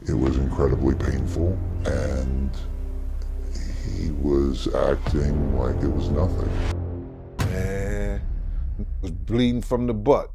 It was incredibly painful, and he was acting like it was nothing. Man, was bleeding from the butt.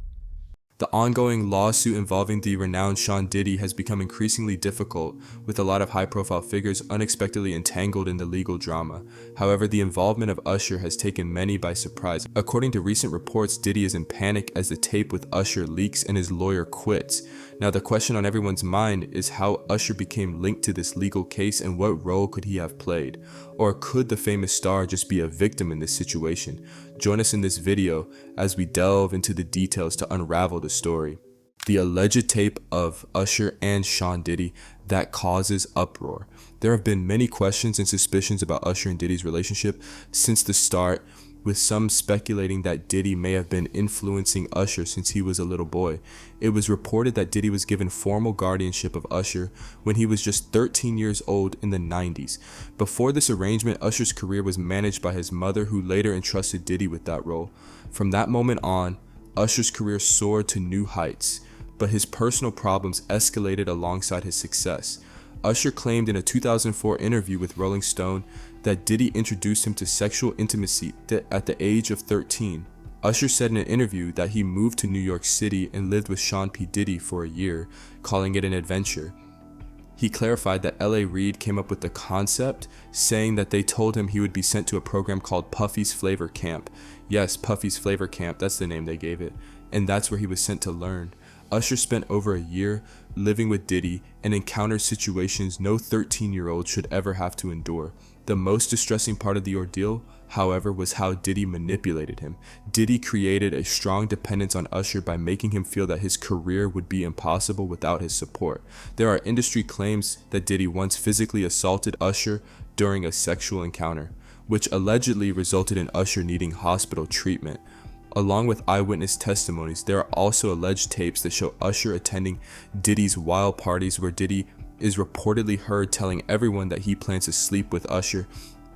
The ongoing lawsuit involving the renowned Sean Diddy has become increasingly difficult, with a lot of high-profile figures unexpectedly entangled in the legal drama. However, the involvement of Usher has taken many by surprise. According to recent reports, Diddy is in panic as the tape with Usher leaks and his lawyer quits. Now, the question on everyone's mind is how Usher became linked to this legal case and what role could he have played? Or could the famous star just be a victim in this situation? Join us in this video as we delve into the details to unravel the story. The alleged tape of Usher and Sean Diddy that causes uproar. There have been many questions and suspicions about Usher and Diddy's relationship since the start, with some speculating that Diddy may have been influencing Usher since he was a little boy. It was reported that Diddy was given formal guardianship of Usher when he was just 13 years old in the 90s. Before this arrangement, Usher's career was managed by his mother, who later entrusted Diddy with that role. From that moment on, Usher's career soared to new heights, but his personal problems escalated alongside his success. Usher claimed in a 2004 interview with Rolling Stone that Diddy introduced him to sexual intimacy at the age of 13. Usher said in an interview that he moved to New York City and lived with Sean P. Diddy for a year, calling it an adventure. He clarified that Reid came up with the concept, saying that they told him he would be sent to a program called Puffy's Flavor Camp. Yes, Puffy's Flavor Camp, that's the name they gave it. And that's where he was sent to learn. Usher spent over a year living with Diddy and encountered situations no 13-year-old should ever have to endure. The most distressing part of the ordeal, however, was how Diddy manipulated him. Diddy created a strong dependence on Usher by making him feel that his career would be impossible without his support. There are industry claims that Diddy once physically assaulted Usher during a sexual encounter, which allegedly resulted in Usher needing hospital treatment. Along with eyewitness testimonies, there are also alleged tapes that show Usher attending Diddy's wild parties where Diddy is reportedly heard telling everyone that he plans to sleep with Usher.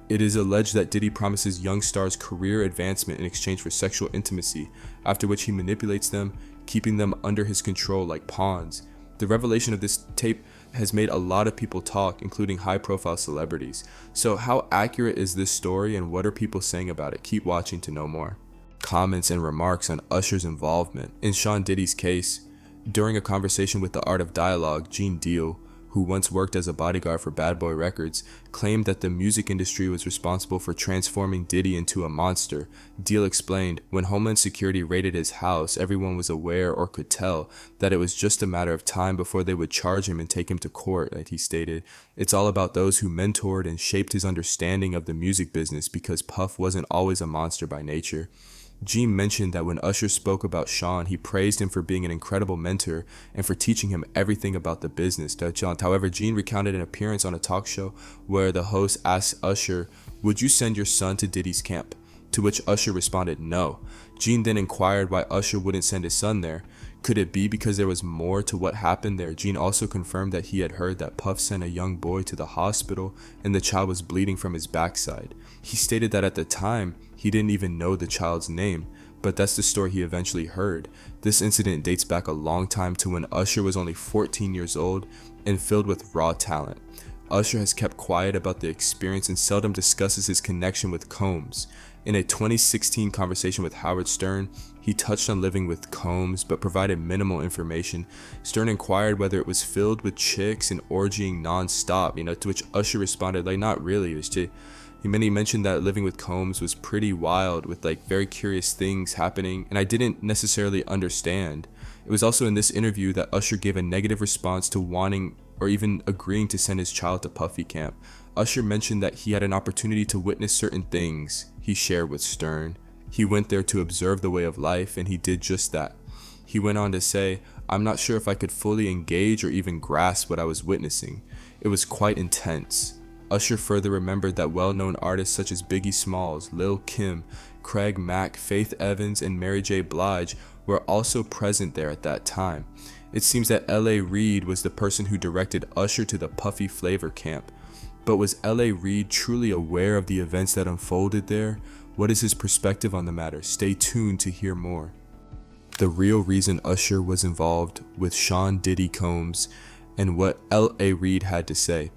It is alleged that Diddy promises young stars career advancement in exchange for sexual intimacy, after which he manipulates them, keeping them under his control like pawns. The revelation of this tape has made a lot of people talk, including high-profile celebrities. So how accurate is this story and what are people saying about it? Keep watching to know more. Comments and remarks on Usher's involvement. In Sean Diddy's case, during a conversation with The Art of Dialogue, Gene Deal, who once worked as a bodyguard for Bad Boy Records, claimed that the music industry was responsible for transforming Diddy into a monster. Deal explained, when Homeland Security raided his house, everyone was aware or could tell that it was just a matter of time before they would charge him and take him to court, like he stated. It's all about those who mentored and shaped his understanding of the music business, because Puff wasn't always a monster by nature. Gene mentioned that when Usher spoke about Sean, he praised him for being an incredible mentor and for teaching him everything about the business. However, Gene recounted an appearance on a talk show where the host asked Usher, "Would you send your son to Diddy's camp?" To which Usher responded, "No." Gene then inquired why Usher wouldn't send his son there. Could it be because there was more to what happened there? Gene also confirmed that he had heard that Puff sent a young boy to the hospital and the child was bleeding from his backside. He stated that at the time, he didn't even know the child's name, but that's the story he eventually heard. This incident dates back a long time to when Usher was only 14 years old and filled with raw talent. Usher has kept quiet about the experience and seldom discusses his connection with Combs. In a 2016 conversation with Howard Stern, he touched on living with Combs but provided minimal information. Stern inquired whether it was filled with chicks and orgying non-stop, to which Usher responded, like, not really. He mentioned that living with Combs was pretty wild with very curious things happening, and I didn't necessarily understand. It was also in this interview that Usher gave a negative response to wanting or even agreeing to send his child to Puffy Camp. Usher mentioned that he had an opportunity to witness certain things he shared with Stern. He went there to observe the way of life, and he did just that. He went on to say, "I'm not sure if I could fully engage or even grasp what I was witnessing. It was quite intense." Usher further remembered that well-known artists such as Biggie Smalls, Lil' Kim, Craig Mack, Faith Evans, and Mary J. Blige were also present there at that time. It seems that Reid was the person who directed Usher to the Puffy Flavor Camp. But was Reid truly aware of the events that unfolded there? What is his perspective on the matter? Stay tuned to hear more. The real reason Usher was involved with Sean Diddy Combs and what L.A. Reid had to say.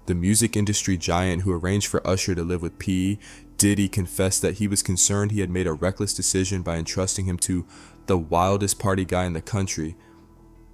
The music industry giant who arranged for Usher to live with P. Diddy confessed that he was concerned he had made a reckless decision by entrusting him to the wildest party guy in the country.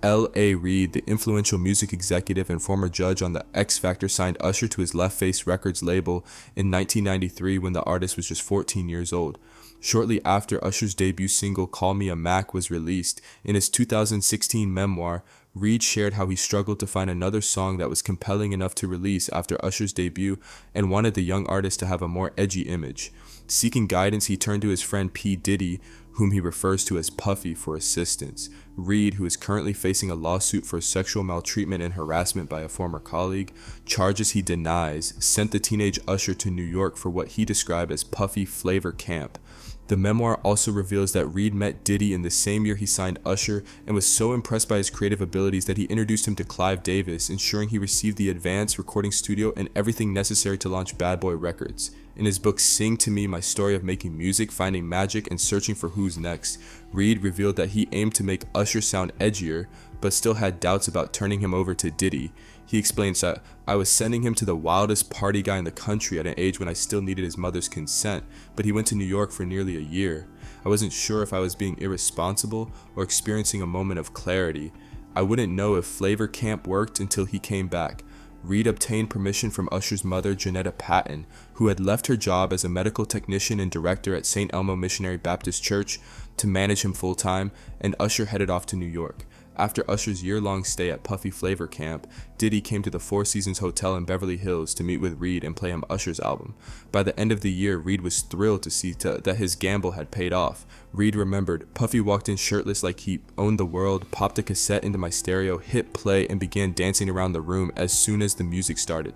L.A. Reid, the influential music executive and former judge on the X Factor, signed Usher to his Left Face Records label in 1993 when the artist was just 14 years old. Shortly after Usher's debut single Call Me a Mac was released, in his 2016 memoir, Reid shared how he struggled to find another song that was compelling enough to release after Usher's debut and wanted the young artist to have a more edgy image. Seeking guidance, he turned to his friend P. Diddy, whom he refers to as Puffy, for assistance. Reid, who is currently facing a lawsuit for sexual maltreatment and harassment by a former colleague, charges he denies, sent the teenage Usher to New York for what he described as Puffy Flavor Camp. The memoir also reveals that Reid met Diddy in the same year he signed Usher and was so impressed by his creative abilities that he introduced him to Clive Davis, ensuring he received the advanced recording studio and everything necessary to launch Bad Boy Records. In his book Sing to Me, My Story of Making Music, Finding Magic, and Searching for Who's Next, Reid revealed that he aimed to make Usher sound edgier, but still had doubts about turning him over to Diddy. He explains that, "I was sending him to the wildest party guy in the country at an age when I still needed his mother's consent, but he went to New York for nearly a year. I wasn't sure if I was being irresponsible or experiencing a moment of clarity. I wouldn't know if Flavor Camp worked until he came back." Reid obtained permission from Usher's mother, Janetta Patton, who had left her job as a medical technician and director at St. Elmo Missionary Baptist Church, to manage him full-time, and Usher headed off to New York. After Usher's year-long stay at Puffy Flavor Camp, Diddy came to the Four Seasons Hotel in Beverly Hills to meet with Reid and play him Usher's album. By the end of the year, Reid was thrilled to see that his gamble had paid off. Reid remembered, "Puffy walked in shirtless like he owned the world, popped a cassette into my stereo, hit play, and began dancing around the room as soon as the music started."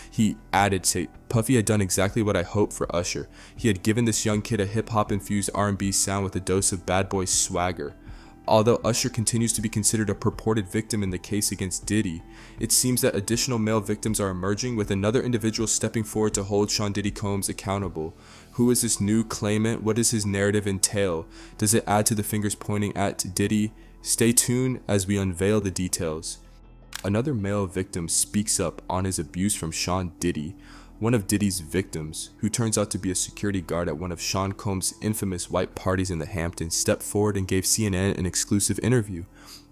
He added, "Puffy had done exactly what I hoped for Usher. He had given this young kid a hip-hop infused R&B sound with a dose of bad boy swagger." Although Usher continues to be considered a purported victim in the case against Diddy, it seems that additional male victims are emerging, with another individual stepping forward to hold Sean Diddy Combs accountable. Who is this new claimant? What does his narrative entail? Does it add to the fingers pointing at Diddy? Stay tuned as we unveil the details. Another male victim speaks up on his abuse from Sean Diddy. One of Diddy's victims, who turns out to be a security guard at one of Sean Combs' infamous white parties in the Hamptons, stepped forward and gave CNN an exclusive interview.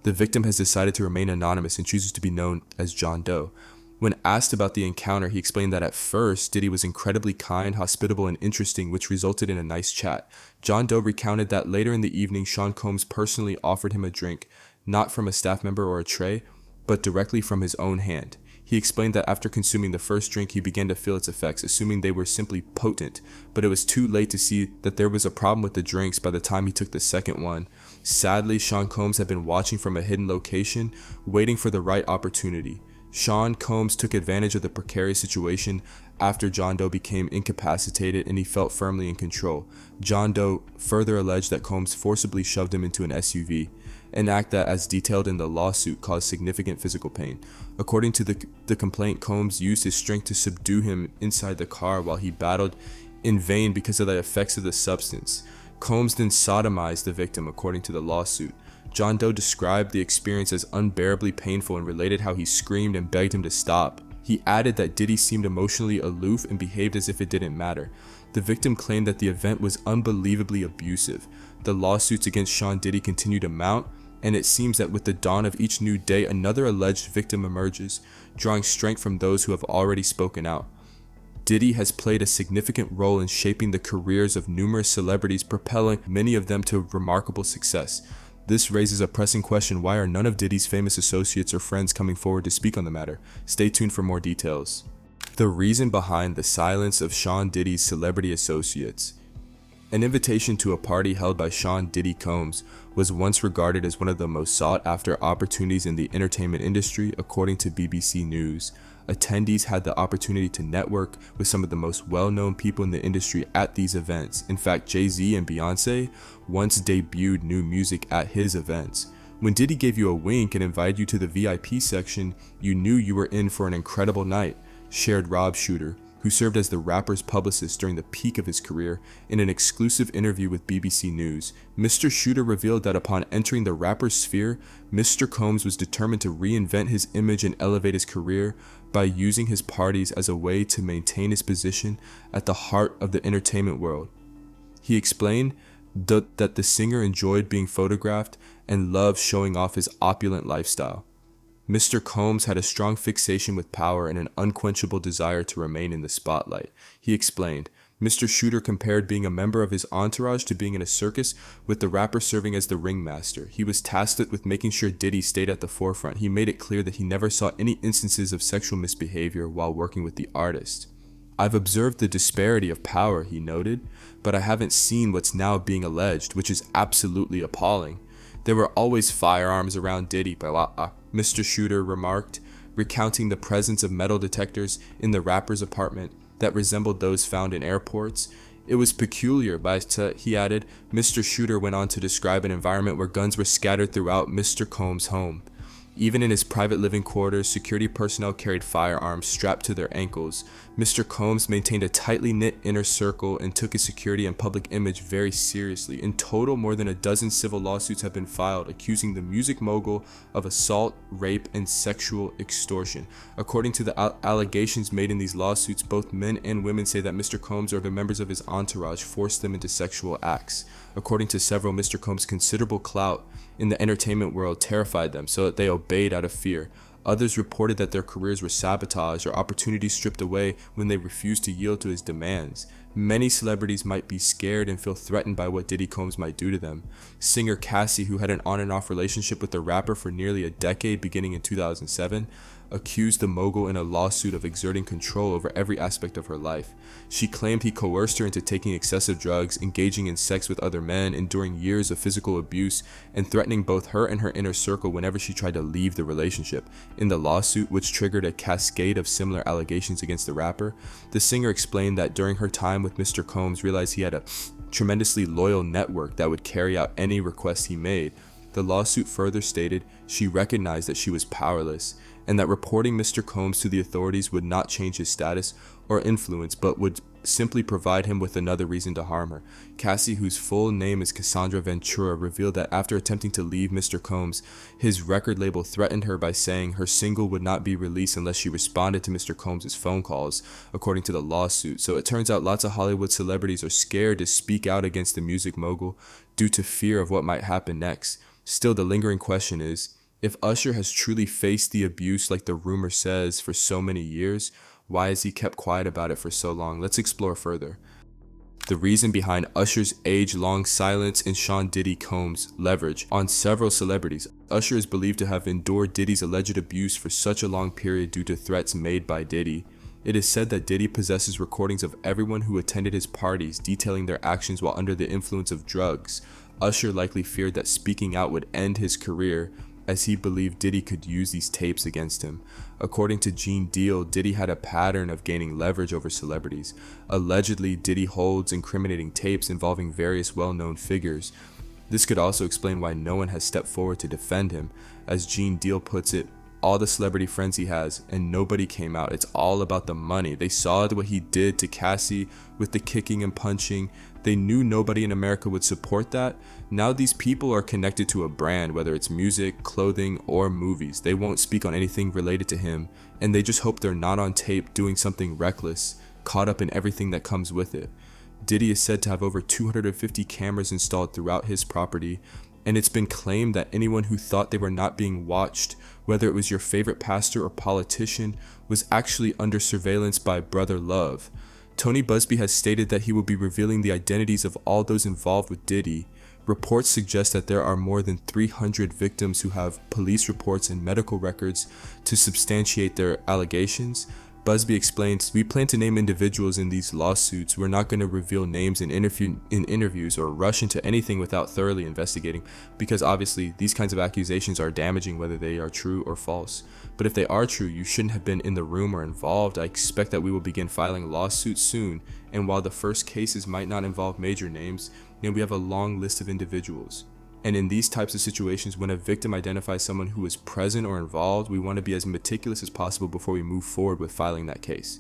The victim has decided to remain anonymous and chooses to be known as John Doe. When asked about the encounter, he explained that at first, Diddy was incredibly kind, hospitable, and interesting, which resulted in a nice chat. John Doe recounted that later in the evening, Sean Combs personally offered him a drink, not from a staff member or a tray, but directly from his own hand. He explained that after consuming the first drink, he began to feel its effects, assuming they were simply potent, but it was too late to see that there was a problem with the drinks by the time he took the second one. Sadly, Sean Combs had been watching from a hidden location, waiting for the right opportunity. Sean Combs took advantage of the precarious situation after John Doe became incapacitated and he felt firmly in control. John Doe further alleged that Combs forcibly shoved him into an SUV, an act that, as detailed in the lawsuit, caused significant physical pain. According to the complaint, Combs used his strength to subdue him inside the car while he battled in vain because of the effects of the substance. Combs then sodomized the victim, according to the lawsuit. John Doe described the experience as unbearably painful and related how he screamed and begged him to stop. He added that Diddy seemed emotionally aloof and behaved as if it didn't matter. The victim claimed that the event was unbelievably abusive. The lawsuits against Sean Diddy continue to mount, and it seems that with the dawn of each new day, another alleged victim emerges, drawing strength from those who have already spoken out. Diddy has played a significant role in shaping the careers of numerous celebrities, propelling many of them to remarkable success. This raises a pressing question: why are none of Diddy's famous associates or friends coming forward to speak on the matter? Stay tuned for more details. The reason behind the silence of Sean Diddy's celebrity associates. An invitation to a party held by Sean Diddy Combs was once regarded as one of the most sought-after opportunities in the entertainment industry, according to BBC News. Attendees had the opportunity to network with some of the most well-known people in the industry at these events. In fact, Jay-Z and Beyonce once debuted new music at his events. When Diddy gave you a wink and invited you to the VIP section, you knew you were in for an incredible night, shared Rob Shooter, who served as the rapper's publicist during the peak of his career. In an exclusive interview with BBC News, Mr. Shooter revealed that upon entering the rapper's sphere, Mr. Combs was determined to reinvent his image and elevate his career by using his parties as a way to maintain his position at the heart of the entertainment world. He explained that the singer enjoyed being photographed and loved showing off his opulent lifestyle. Mr. Combs had a strong fixation with power and an unquenchable desire to remain in the spotlight. He explained, Mr. Shooter compared being a member of his entourage to being in a circus, with the rapper serving as the ringmaster. He was tasked with making sure Diddy stayed at the forefront. He made it clear that he never saw any instances of sexual misbehavior while working with the artist. I've observed the disparity of power, he noted, but I haven't seen what's now being alleged, which is absolutely appalling. There were always firearms around Diddy, Mr. Shooter remarked, recounting the presence of metal detectors in the rapper's apartment that resembled those found in airports. It was peculiar, he added. Mr. Shooter went on to describe an environment where guns were scattered throughout Mr. Combs' home. Even in his private living quarters, security personnel carried firearms strapped to their ankles. Mr. Combs maintained a tightly knit inner circle and took his security and public image very seriously. In total, more than a dozen civil lawsuits have been filed accusing the music mogul of assault, rape, and sexual extortion. According to the allegations made in these lawsuits, both men and women say that Mr. Combs or the members of his entourage forced them into sexual acts. According to several, Mr. Combs' considerable clout in the entertainment world terrified them so that they obeyed out of fear. Others reported that their careers were sabotaged or opportunities stripped away when they refused to yield to his demands. Many celebrities might be scared and feel threatened by what Diddy Combs might do to them. Singer Cassie, who had an on and off relationship with the rapper for nearly a decade beginning in 2007, accused the mogul in a lawsuit of exerting control over every aspect of her life. She claimed he coerced her into taking excessive drugs, engaging in sex with other men, enduring years of physical abuse, and threatening both her and her inner circle whenever she tried to leave the relationship. In the lawsuit, which triggered a cascade of similar allegations against the rapper, the singer explained that during her time with Mr. Combs realized he had a tremendously loyal network that would carry out any request he made. The lawsuit further stated she recognized that she was powerless, and that reporting Mr. Combs to the authorities would not change his status or influence, but would simply provide him with another reason to harm her. Cassie, whose full name is Cassandra Ventura, revealed that after attempting to leave Mr. Combs, his record label threatened her by saying her single would not be released unless she responded to Mr. Combs' phone calls, according to the lawsuit. So it turns out lots of Hollywood celebrities are scared to speak out against the music mogul due to fear of what might happen next. Still, the lingering question is, if Usher has truly faced the abuse like the rumor says for so many years, why has he kept quiet about it for so long? Let's explore further. The reason behind Usher's age-long silence and Sean Diddy Combs' leverage on several celebrities. Usher is believed to have endured Diddy's alleged abuse for such a long period due to threats made by Diddy. It is said that Diddy possesses recordings of everyone who attended his parties detailing their actions while under the influence of drugs. Usher likely feared that speaking out would end his career, as he believed Diddy could use these tapes against him. According to Gene Deal, Diddy had a pattern of gaining leverage over celebrities. Allegedly, Diddy holds incriminating tapes involving various well-known figures. This could also explain why no one has stepped forward to defend him. As Gene Deal puts it, all the celebrity friends he has, and nobody came out. It's all about the money. They saw what he did to Cassie with the kicking and punching. They knew nobody in America would support that. Now these people are connected to a brand, whether it's music, clothing, or movies. They won't speak on anything related to him, and they just hope they're not on tape doing something reckless, caught up in everything that comes with it. Diddy is said to have over 250 cameras installed throughout his property, and it's been claimed that anyone who thought they were not being watched, whether it was your favorite pastor or politician, was actually under surveillance by Brother Love. Tony Busby has stated that he will be revealing the identities of all those involved with Diddy. Reports suggest that there are more than 300 victims who have police reports and medical records to substantiate their allegations. Busby explains, "We plan to name individuals in these lawsuits. We're not going to reveal names in interviews or rush into anything without thoroughly investigating, because obviously these kinds of accusations are damaging whether they are true or false. But if they are true, you shouldn't have been in the room or involved. I expect that we will begin filing lawsuits soon, and while the first cases might not involve major names, we have a long list of individuals. And in these types of situations, when a victim identifies someone who is present or involved, we want to be as meticulous as possible before we move forward with filing that case."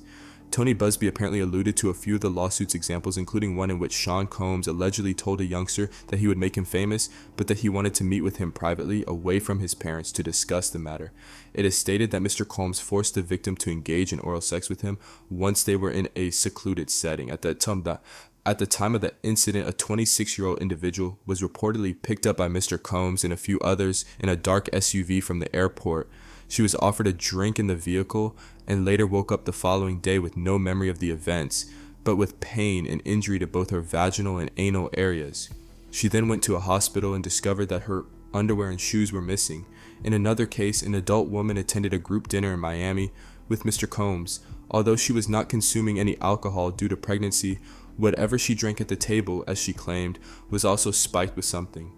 Tony Busby apparently alluded to a few of the lawsuit's examples, including one in which Sean Combs allegedly told a youngster that he would make him famous, but that he wanted to meet with him privately away from his parents to discuss the matter. It is stated that Mr. Combs forced the victim to engage in oral sex with him once they were in a secluded setting. At the time of the incident, a 26-year-old individual was reportedly picked up by Mr. Combs and a few others in a dark SUV from the airport. She was offered a drink in the vehicle and later woke up the following day with no memory of the events, but with pain and injury to both her vaginal and anal areas. She then went to a hospital and discovered that her underwear and shoes were missing. In another case, an adult woman attended a group dinner in Miami with Mr. Combs. Although she was not consuming any alcohol due to pregnancy, whatever she drank at the table, as she claimed, was also spiked with something.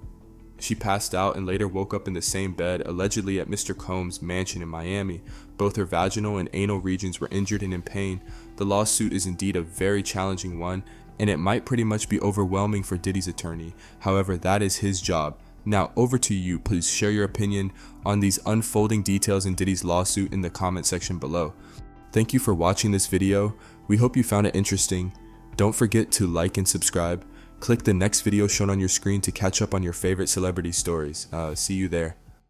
She passed out and later woke up in the same bed, allegedly at Mr. Combs' mansion in Miami. Both her vaginal and anal regions were injured and in pain. The lawsuit is indeed a very challenging one, and it might pretty much be overwhelming for Diddy's attorney. However, that is his job. Now, over to you. Please share your opinion on these unfolding details in Diddy's lawsuit in the comment section below. Thank you for watching this video. We hope you found it interesting. Don't forget to like and subscribe. Click the next video shown on your screen to catch up on your favorite celebrity stories. See you there.